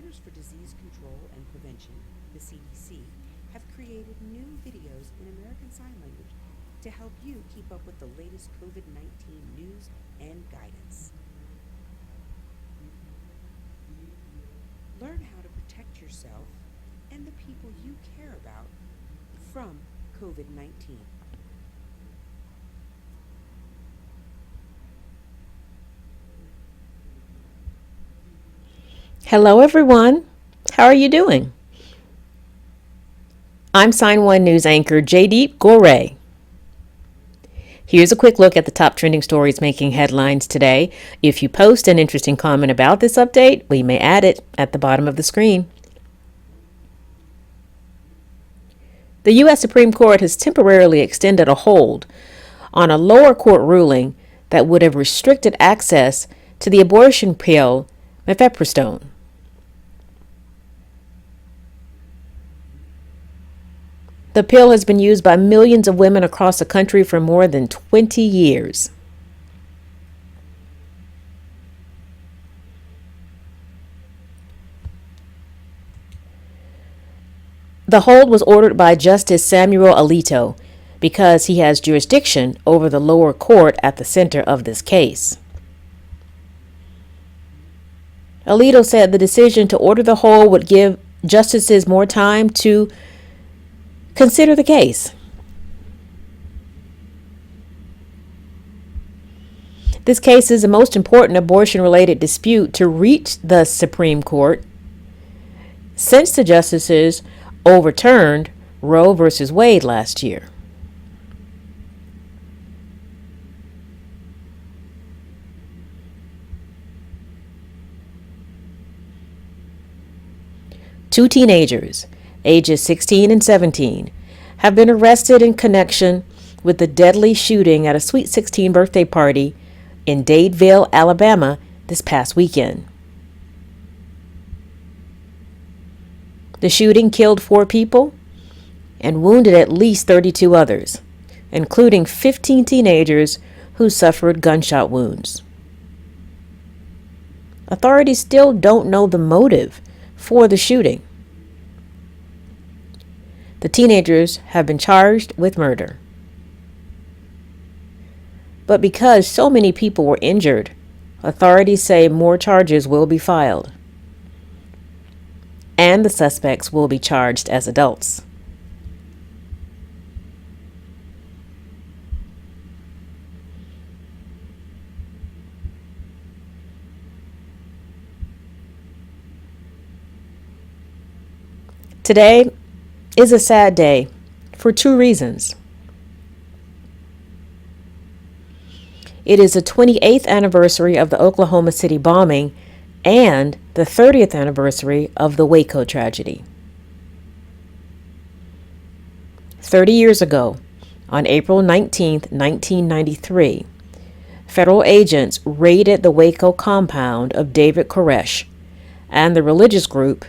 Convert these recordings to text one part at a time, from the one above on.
Centers for Disease Control and Prevention, the CDC, have created new videos in American Sign Language to help you keep up with the latest COVID-19 news and guidance. Learn how to protect yourself and the people you care about from COVID-19. Hello, everyone. How are you doing? I'm Sign1News anchor Jaydeep Gore. Here's a quick look at the top trending stories making headlines today. If you post an interesting comment about this update, we may add it at the bottom of the screen. The U.S. Supreme Court has temporarily extended a hold on a lower court ruling that would have restricted access to the abortion pill mifepristone. The pill has been used by millions of women across the country for more than 20 years. The hold was ordered by Justice Samuel Alito because he has jurisdiction over the lower court at the center of this case. Alito said the decision to order the hold would give justices more time to consider the case. This case is the most important abortion-related dispute to reach the Supreme Court since the justices overturned Roe v. Wade last year. Two teenagers, ages 16 and 17, have been arrested in connection with the deadly shooting at a Sweet 16 birthday party in Dadeville, Alabama this past weekend. The shooting killed 4 people and wounded at least 32 others, including 15 teenagers who suffered gunshot wounds. Authorities still don't know the motive for the shooting. The teenagers have been charged with murder. But because so many people were injured, authorities say more charges will be filed, and the suspects will be charged as adults. Today is a sad day for 2 reasons. It is the 28th anniversary of the Oklahoma City bombing and the 30th anniversary of the Waco tragedy. 30 years ago, on April 19, 1993, federal agents raided the Waco compound of David Koresh and the religious group,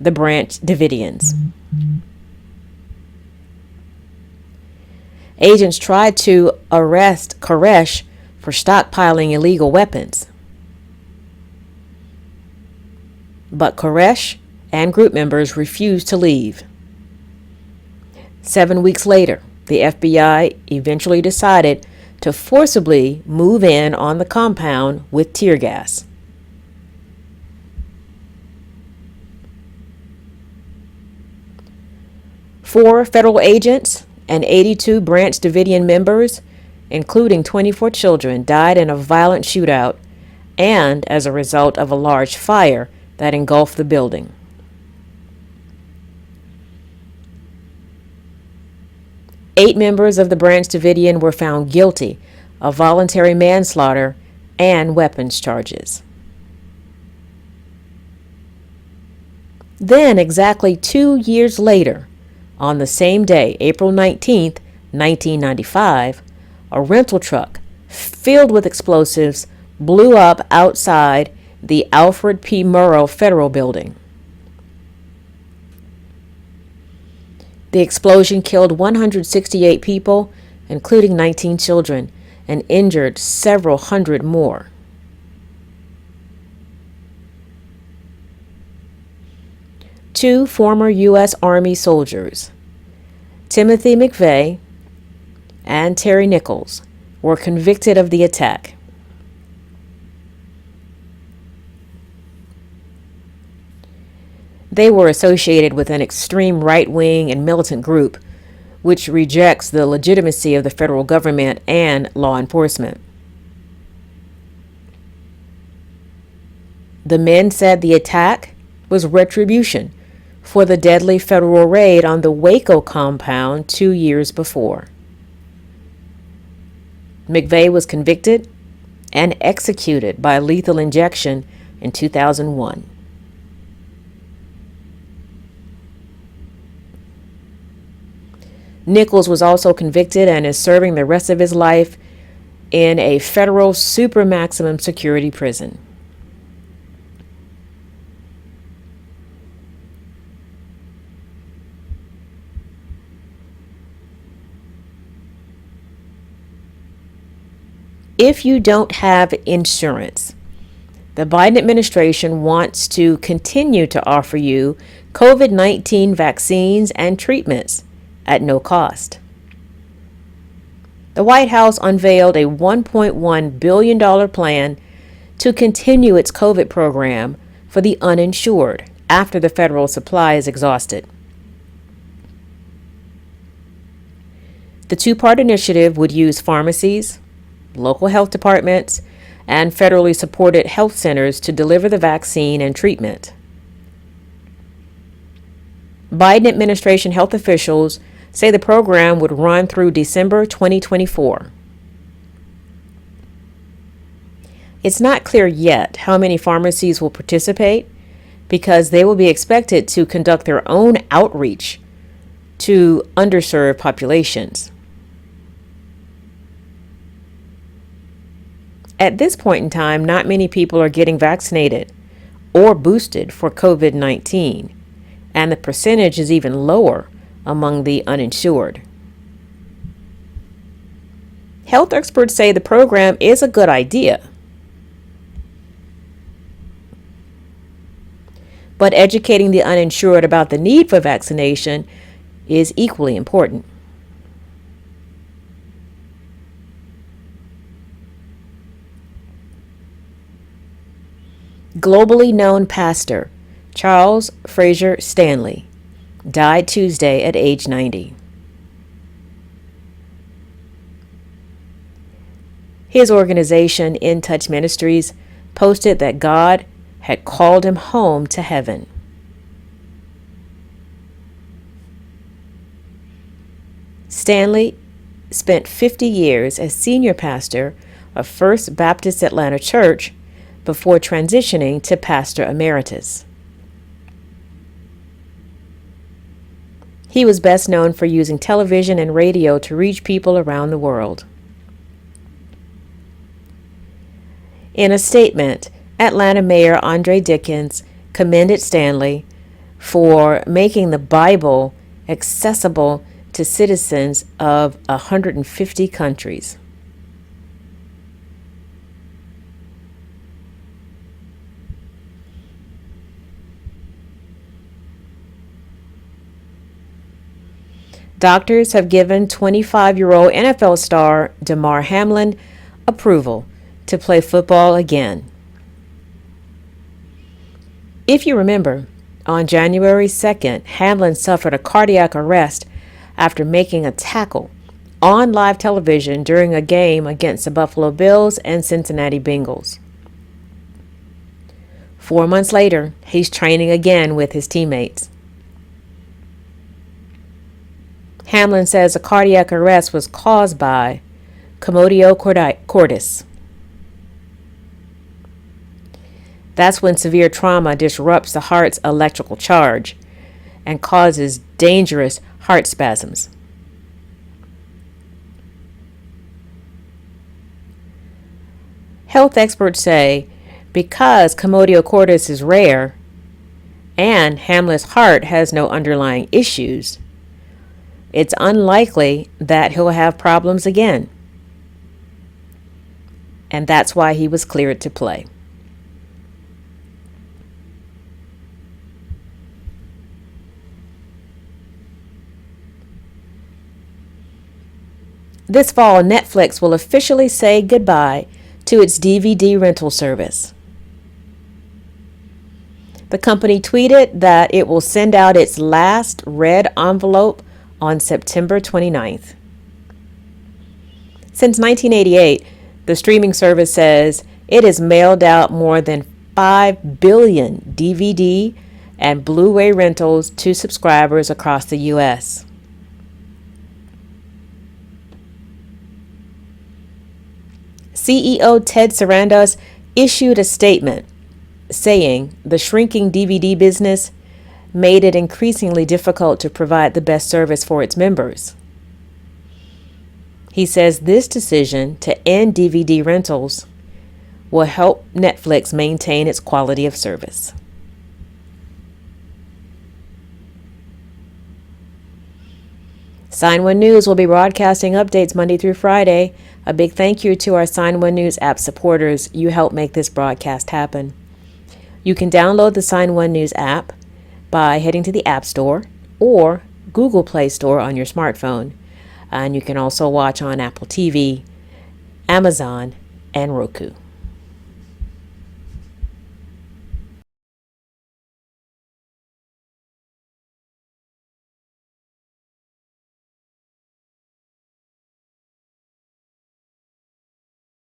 the Branch Davidians. Agents tried to arrest Koresh for stockpiling illegal weapons. But Koresh and group members refused to leave. 7 weeks later, the FBI eventually decided to forcibly move in on the compound with tear gas. Four federal agents and 82 Branch Davidian members, including 24 children, died in a violent shootout and as a result of a large fire that engulfed the building. Eight members of the Branch Davidian were found guilty of voluntary manslaughter and weapons charges. Then, exactly 2 years later, on the same day, April 19, 1995, a rental truck filled with explosives blew up outside the Alfred P. Murrow Federal Building. The explosion killed 168 people, including 19 children, and injured several 100 more. two former U.S. Army soldiers, Timothy McVeigh and Terry Nichols, were convicted of the attack. They were associated with an extreme right-wing and militant group which rejects the legitimacy of the federal government and law enforcement. The men said the attack was retribution for the deadly federal raid on the Waco compound 2 years before. McVeigh was convicted and executed by lethal injection in 2001. Nichols was also convicted and is serving the rest of his life in a federal super maximum security prison. If you don't have insurance, the Biden administration wants to continue to offer you COVID-19 vaccines and treatments at no cost. The White House unveiled a $1.1 billion plan to continue its COVID program for the uninsured after the federal supply is exhausted. The two-part initiative would use pharmacies, local health departments, and federally supported health centers to deliver the vaccine and treatment. Biden administration health officials say the program would run through December 2024. It's not clear yet how many pharmacies will participate because they will be expected to conduct their own outreach to underserved populations. At this point in time, not many people are getting vaccinated or boosted for COVID-19, and the percentage is even lower among the uninsured. Health experts say the program is a good idea, but educating the uninsured about the need for vaccination is equally important. Globally known pastor Charles Stanley died Tuesday at age 90. His organization, In Touch Ministries, posted that God had called him home to heaven. Stanley spent 50 years as senior pastor of First Baptist Atlanta Church before transitioning to pastor emeritus. He was best known for using television and radio to reach people around the world. In a statement, Atlanta Mayor Andre Dickens commended Stanley for making the Bible accessible to citizens of 150 countries. Doctors have given 25-year-old NFL star Damar Hamlin approval to play football again. If you remember, on January 2nd, Hamlin suffered a cardiac arrest after making a tackle on live television during a game against the Buffalo Bills and Cincinnati Bengals. 4 months later, he's training again with his teammates. Hamlin says a cardiac arrest was caused by commotio cordis. That's when severe trauma disrupts the heart's electrical charge and causes dangerous heart spasms. Health experts say because commotio cordis is rare and Hamlin's heart has no underlying issues, it's unlikely that he'll have problems again. And that's why he was cleared to play. This fall, Netflix will officially say goodbye to its DVD rental service. The company tweeted that it will send out its last red envelope on September 29th. Since 1988, the streaming service says it has mailed out more than 5 billion DVD and Blu-ray rentals to subscribers across the U.S. CEO Ted Sarandos issued a statement saying the shrinking DVD business made it increasingly difficult to provide the best service for its members. He says this decision to end DVD rentals will help Netflix maintain its quality of service. Sign1News will be broadcasting updates Monday through Friday. A big thank you to our Sign1News app supporters. You help make this broadcast happen. You can download the Sign1News app by heading to the App Store or Google Play Store on your smartphone. And you can also watch on Apple TV, Amazon, and Roku.